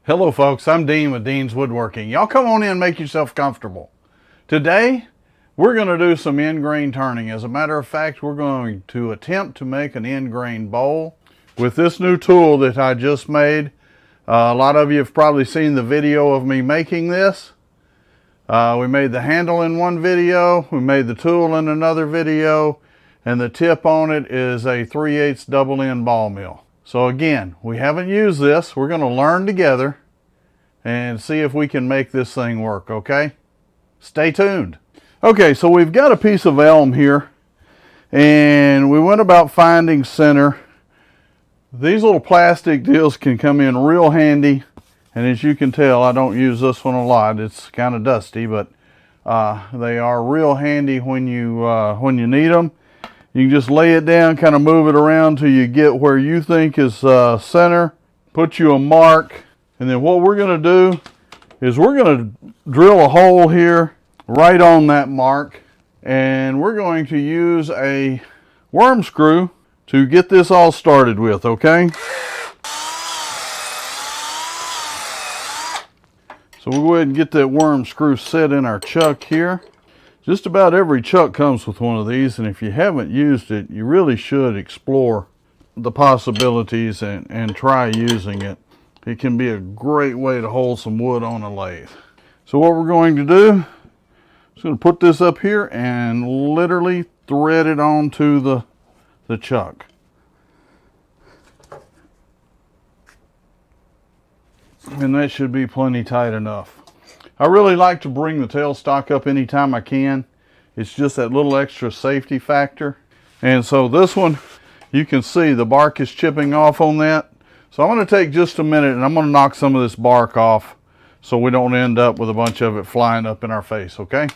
Hello folks, I'm Dean with Dean's Woodworking. Y'all come on in and make yourself comfortable. Today, we're going to do some end grain turning. As a matter of fact, we're going to attempt to make an end grain bowl with this new tool that I just made. A lot of you have probably seen the video of me making this. We made the handle in one video, we made the tool in another video, and the tip on it is a 3/8 double end ball mill. So again, we haven't used this. We're going to learn together and see if we can make this thing work, okay? Stay tuned. Okay, so we've got a piece of elm here, and we went about finding center. These little plastic deals can come in real handy, and as you can tell, I don't use this one a lot. It's kind of dusty, but they are real handy when you need them. You can just lay it down, kind of move it around till you get where you think is center. Put you a mark, and then what we're going to do is we're going to drill a hole here right on that mark, and we're going to use a worm screw to get this all started with, okay? So we'll go ahead and get that worm screw set in our chuck here. Just about every chuck comes with one of these, and if you haven't used it, you really should explore the possibilities and try using it. It can be a great way to hold some wood on a lathe. So what we're going to do is going to put this up here and literally thread it onto the chuck. And that should be plenty tight enough. I really like to bring the tailstock up anytime I can. It's just that little extra safety factor. And so this one, you can see the bark is chipping off on that. So I'm going to take just a minute and I'm going to knock some of this bark off so we don't end up with a bunch of it flying up in our face, okay?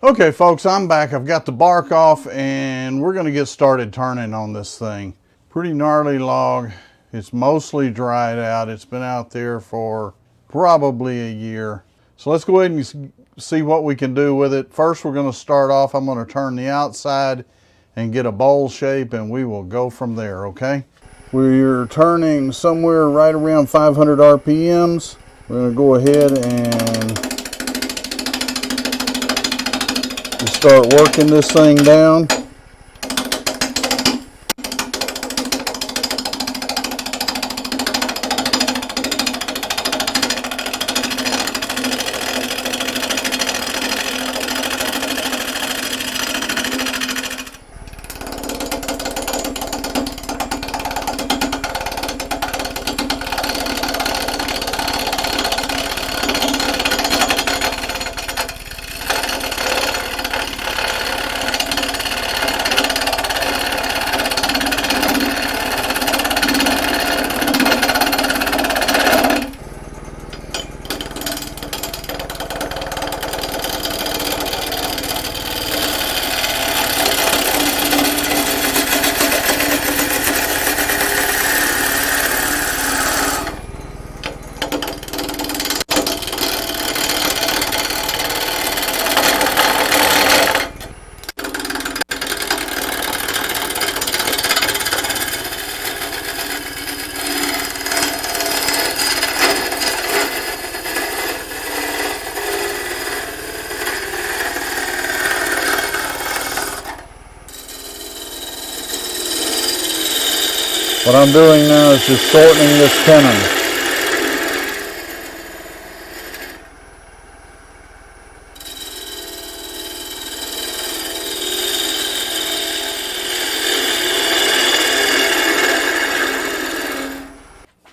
Okay folks, I'm back. I've got the bark off and we're going to get started turning on this thing. Pretty gnarly log. It's mostly dried out. It's been out there for probably a year. So let's go ahead and see what we can do with it. First, we're going to start off. I'm going to turn the outside and get a bowl shape, and we will go from there, okay? We're turning somewhere right around 500 RPMs. We're going to go ahead and just start working this thing down. What I'm doing now is just shortening this tenon.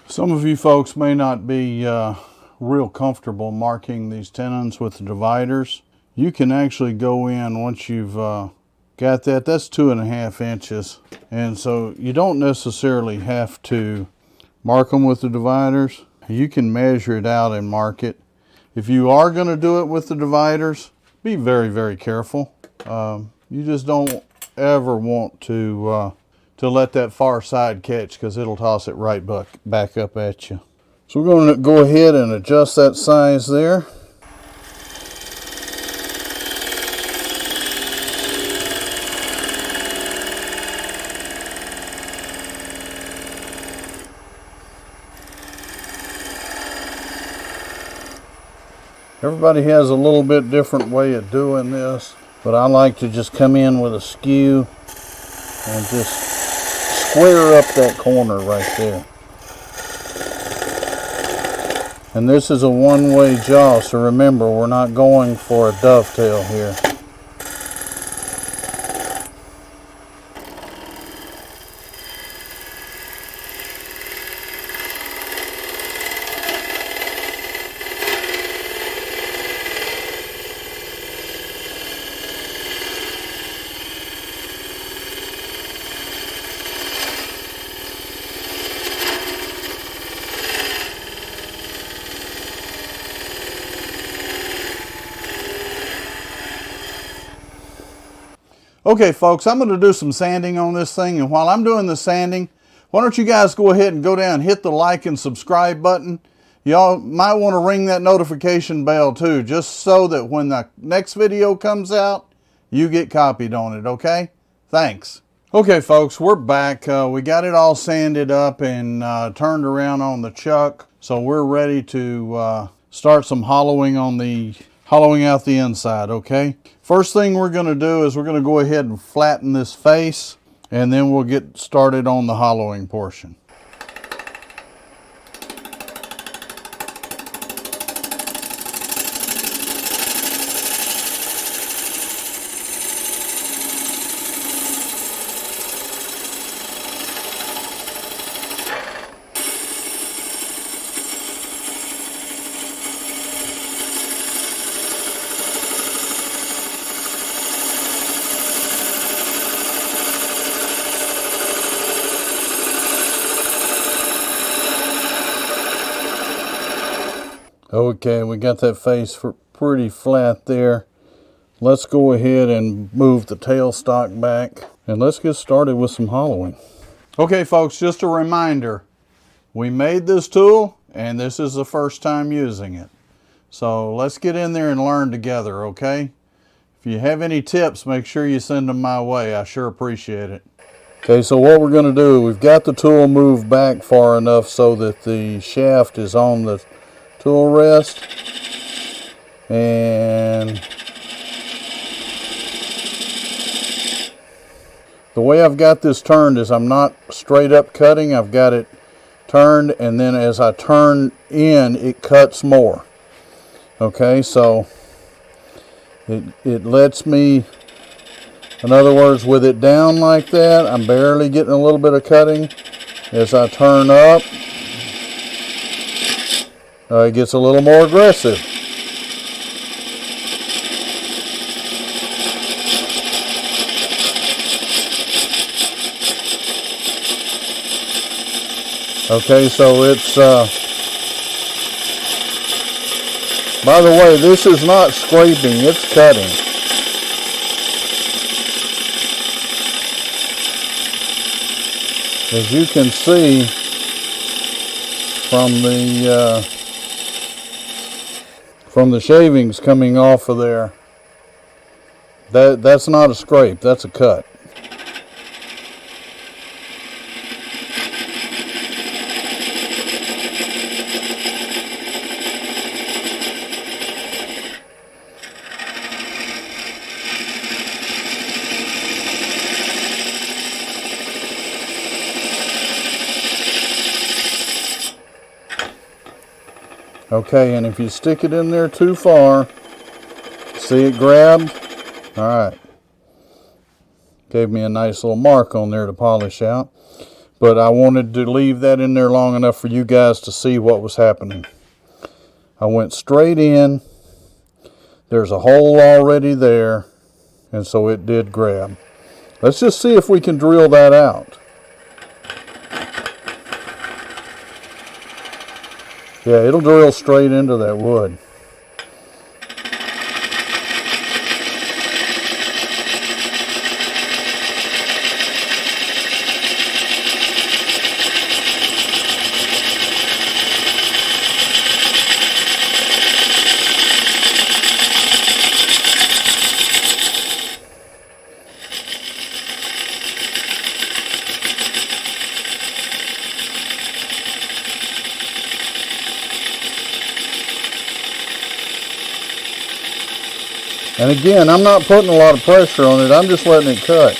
Some of you folks may not be real comfortable marking these tenons with the dividers. You can actually go in once you've got that. That's 2.5 inches. And so you don't necessarily have to mark them with the dividers. You can measure it out and mark it. If you are going to do it with the dividers, be very, very careful. You just don't ever want to let that far side catch, because it'll toss it right back up at you. So we're going to go ahead and adjust that size there. Everybody has a little bit different way of doing this, but I like to just come in with a skew and just square up that corner right there. And this is a one-way jaw, so remember, we're not going for a dovetail here. Okay folks, I'm going to do some sanding on this thing, and while I'm doing the sanding, why don't you guys go ahead and go down and hit the like and subscribe button. Y'all might want to ring that notification bell too, just so that when the next video comes out, you get copied on it, okay? Thanks. Okay folks, we're back. We got it all sanded up and turned around on the chuck, so we're ready to start some hollowing out the inside, okay? First thing we're going to do is we're going to go ahead and flatten this face, and then we'll get started on the hollowing portion. Okay, we got that face pretty flat there. Let's go ahead and move the tailstock back, and let's get started with some hollowing. Okay folks, just a reminder, we made this tool and this is the first time using it. So let's get in there and learn together, okay? If you have any tips, make sure you send them my way. I sure appreciate it. Okay, so what we're going to do, we've got the tool moved back far enough so that the shaft is on the tool rest, and the way I've got this turned is I'm not straight up cutting. I've got it turned, and then as I turn in, it cuts more. Okay, so it lets me, in other words, with it down like that, I'm barely getting a little bit of cutting. As I turn up, it gets a little more aggressive. Okay, so it's, by the way, this is not scraping, it's cutting. As you can see from the shavings coming off of there, that's not a scrape, that's a cut. Okay, and if you stick it in there too far, see it grabbed? All right. Gave me a nice little mark on there to polish out. But I wanted to leave that in there long enough for you guys to see what was happening. I went straight in. There's a hole already there, and so it did grab. Let's just see if we can drill that out. Yeah, it'll drill straight into that wood. And again, I'm not putting a lot of pressure on it, I'm just letting it cut.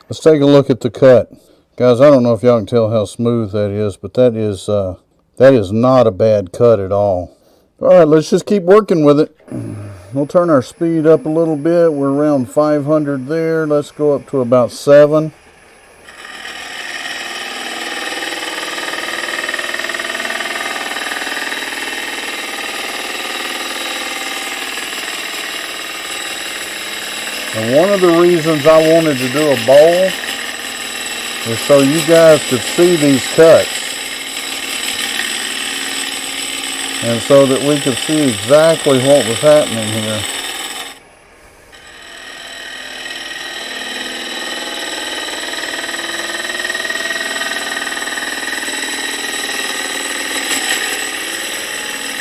Let's take a look at the cut. Guys, I don't know if y'all can tell how smooth that is, but that is not a bad cut at all. Alright, let's just keep working with it. We'll turn our speed up a little bit. We're around 500 there. Let's go up to about 7. And one of the reasons I wanted to do a bowl is so you guys could see these cuts. And so that we could see exactly what was happening here.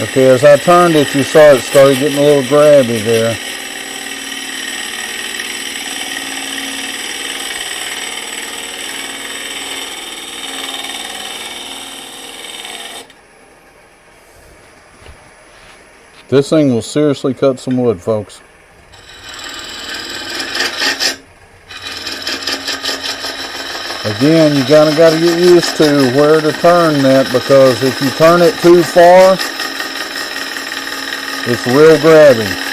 Okay, as I turned it, you saw it started getting a little grabby there. This thing will seriously cut some wood, folks. Again, you got to get used to where to turn that, because if you turn it too far, it's real grabby.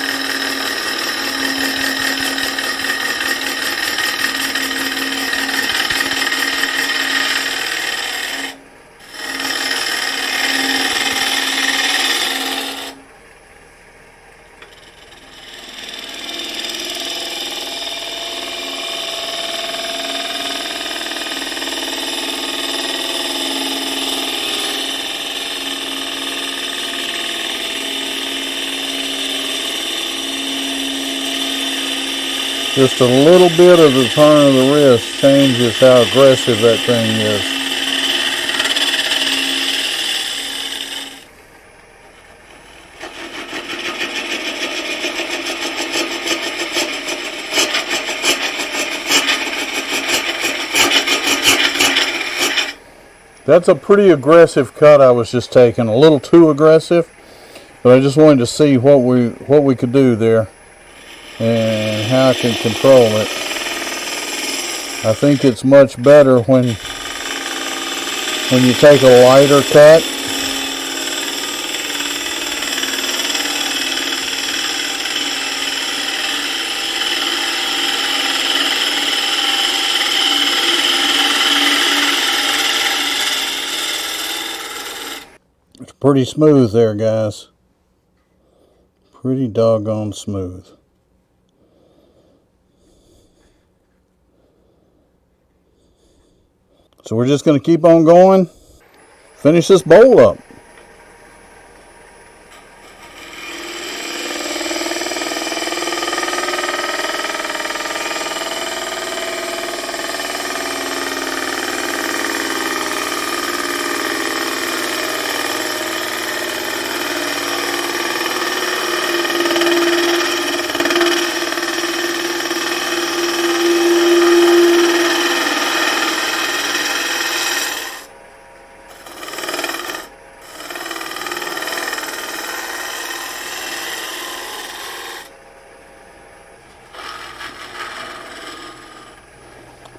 Just a little bit of the turn of the wrist changes how aggressive that thing is. That's a pretty aggressive cut I was just taking, a little too aggressive, but I just wanted to see what we could do there and how I can control it. I think it's much better when you take a lighter cut. It's pretty smooth there, guys. Pretty doggone smooth. So we're just going to keep on going, finish this bowl up.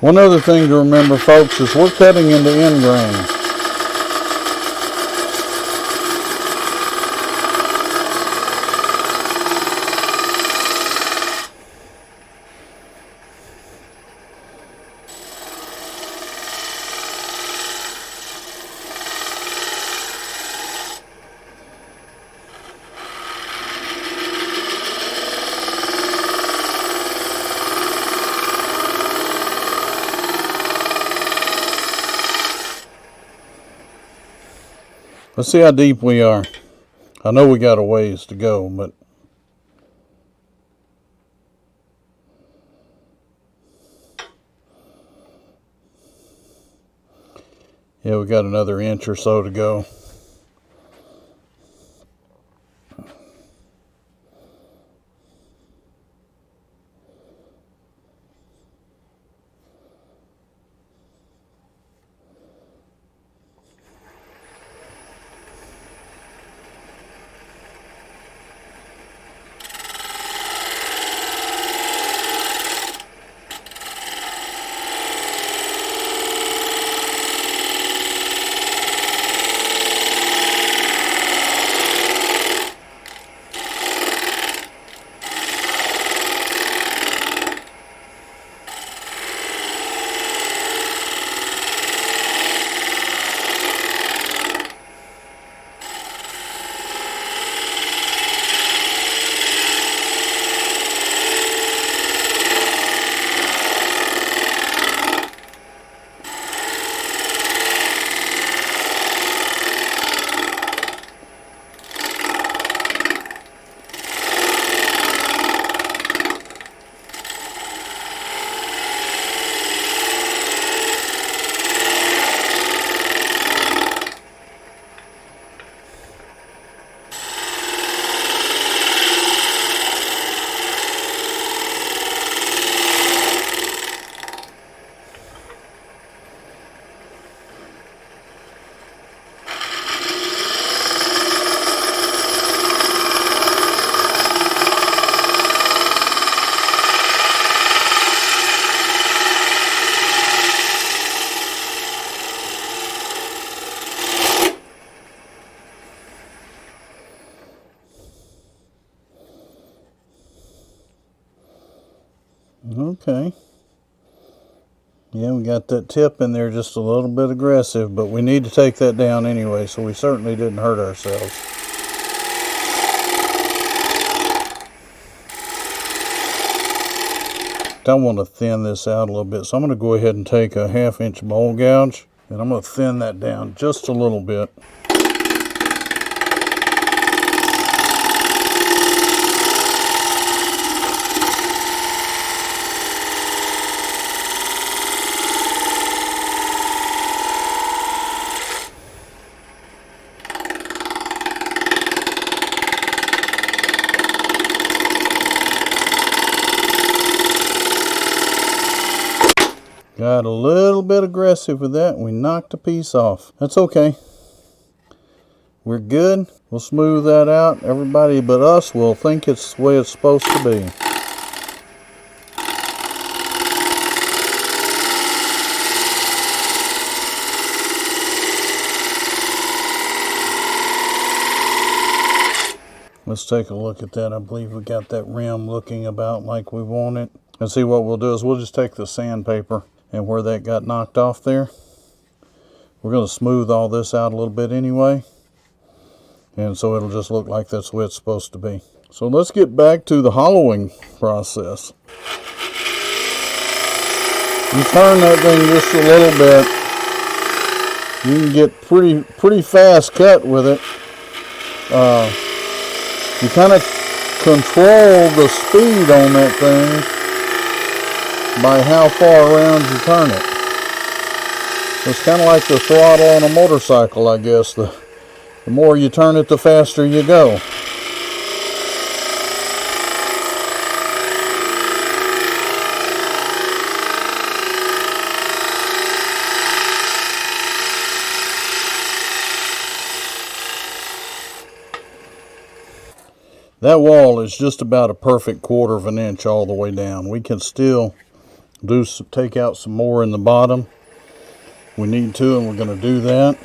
One other thing to remember, folks, is we're cutting into end grain. Let's see how deep we are. I know we got a ways to go, but yeah, we got another inch or so to go. Okay. Yeah, we got that tip in there just a little bit aggressive, but we need to take that down anyway, so we certainly didn't hurt ourselves. I want to thin this out a little bit, so I'm going to go ahead and take a 1/2 inch bowl gouge, and I'm going to thin that down just a little bit. Got a little bit aggressive with that. We knocked a piece off. That's okay. We're good. We'll smooth that out. Everybody but us will think it's the way it's supposed to be. Let's take a look at that. I believe we got that rim looking about like we want it. And see, what we'll do is we'll just take the sandpaper, and where that got knocked off there, we're going to smooth all this out a little bit anyway. And so it'll just look like that's the way it's supposed to be. So let's get back to the hollowing process. You turn that thing just a little bit. You can get pretty fast cut with it. You kind of control the speed on that thing by how far around you turn it. It's kind of like the throttle on a motorcycle, I guess. The more you turn it, the faster you go. That wall is just about a perfect 1/4 of an inch all the way down. We can still take out some more in the bottom. We need to, and we're going to do that.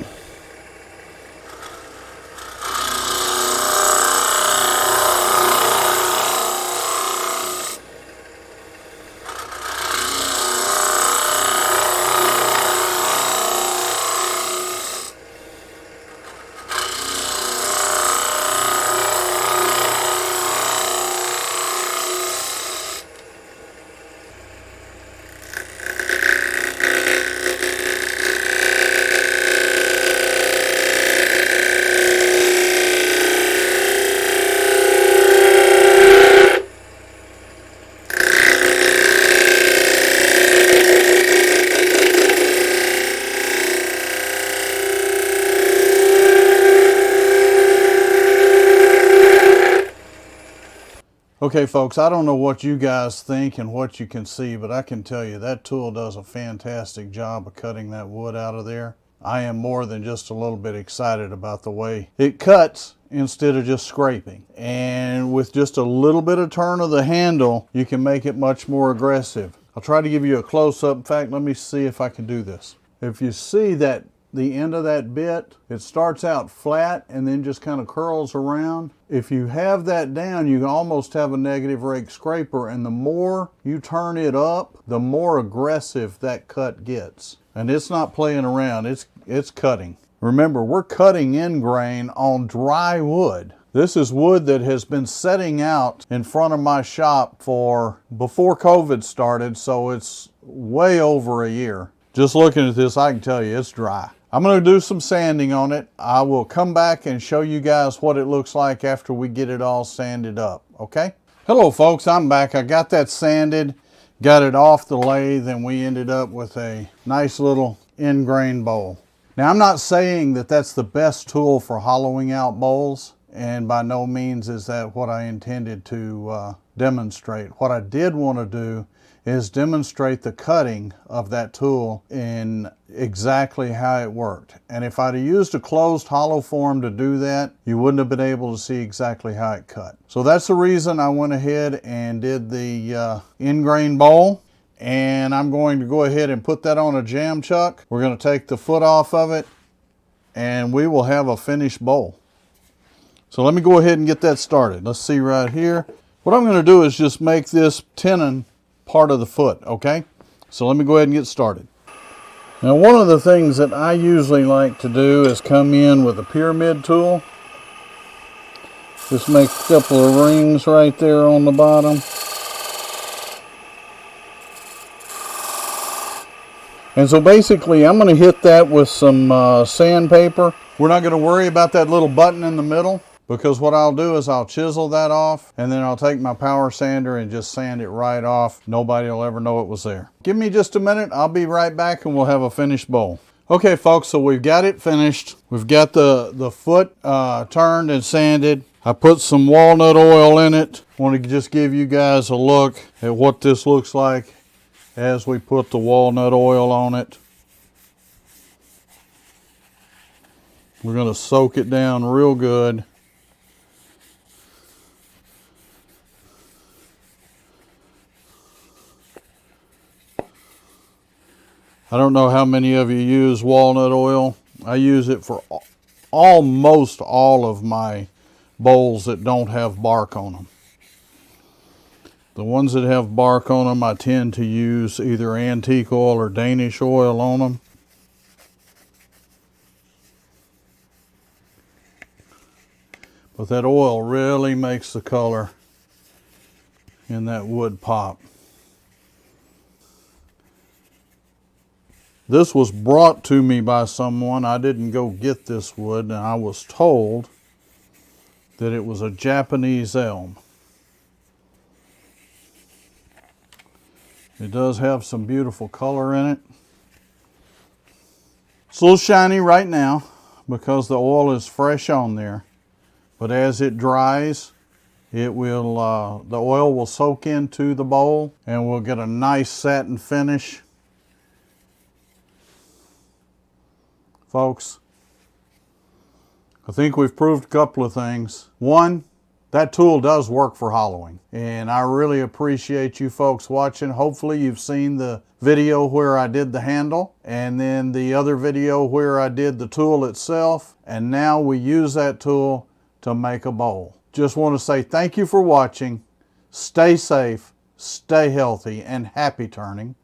Okay folks, I don't know what you guys think and what you can see, but I can tell you that tool does a fantastic job of cutting that wood out of there. I am more than just a little bit excited about the way it cuts instead of just scraping. And with just a little bit of turn of the handle, you can make it much more aggressive. I'll try to give you a close-up. In fact, let me see if I can do this. If you see that the end of that bit, it starts out flat and then just kind of curls around. If you have that down, you almost have a negative rake scraper, and the more you turn it up, the more aggressive that cut gets. And it's not playing around, it's cutting. Remember, we're cutting end grain on dry wood. This is wood that has been setting out in front of my shop for before COVID started, so it's way over a year. Just looking at this, I can tell you it's dry. I'm going to do some sanding on it. I will come back and show you guys what it looks like after we get it all sanded up, okay? Hello folks, I'm back. I got that sanded, got it off the lathe, and we ended up with a nice little end grain bowl. Now, I'm not saying that that's the best tool for hollowing out bowls, and by no means is that what I intended to demonstrate. What I did want to do is demonstrate the cutting of that tool in exactly how it worked. And if I'd have used a closed hollow form to do that, you wouldn't have been able to see exactly how it cut. So that's the reason I went ahead and did the end grain bowl. And I'm going to go ahead and put that on a jam chuck. We're going to take the foot off of it, and we will have a finished bowl. So let me go ahead and get that started. Let's see right here. What I'm going to do is just make this tenon part of the foot, okay? So let me go ahead and get started. Now, one of the things that I usually like to do is come in with a pyramid tool. Just make a couple of rings right there on the bottom. And so basically I'm going to hit that with some sandpaper. We're not going to worry about that little button in the middle, because what I'll do is I'll chisel that off, and then I'll take my power sander and just sand it right off. Nobody will ever know it was there. Give me just a minute. I'll be right back and we'll have a finished bowl. Okay folks, so we've got it finished. We've got the foot turned and sanded. I put some walnut oil in it. I want to just give you guys a look at what this looks like as we put the walnut oil on it. We're going to soak it down real good. I don't know how many of you use walnut oil. I use it for almost all of my bowls that don't have bark on them. The ones that have bark on them, I tend to use either antique oil or Danish oil on them. But that oil really makes the color in that wood pop. This was brought to me by someone. I didn't go get this wood, and I was told that it was a Japanese elm. It does have some beautiful color in it. It's a little shiny right now because the oil is fresh on there. But as it dries, it will the oil will soak into the bowl and we'll get a nice satin finish. Folks, I think we've proved a couple of things. One, that tool does work for hollowing, and I really appreciate you folks watching. Hopefully you've seen the video where I did the handle, and then the other video where I did the tool itself, and now we use that tool to make a bowl. Just want to say thank you for watching. Stay safe, stay healthy, and happy turning.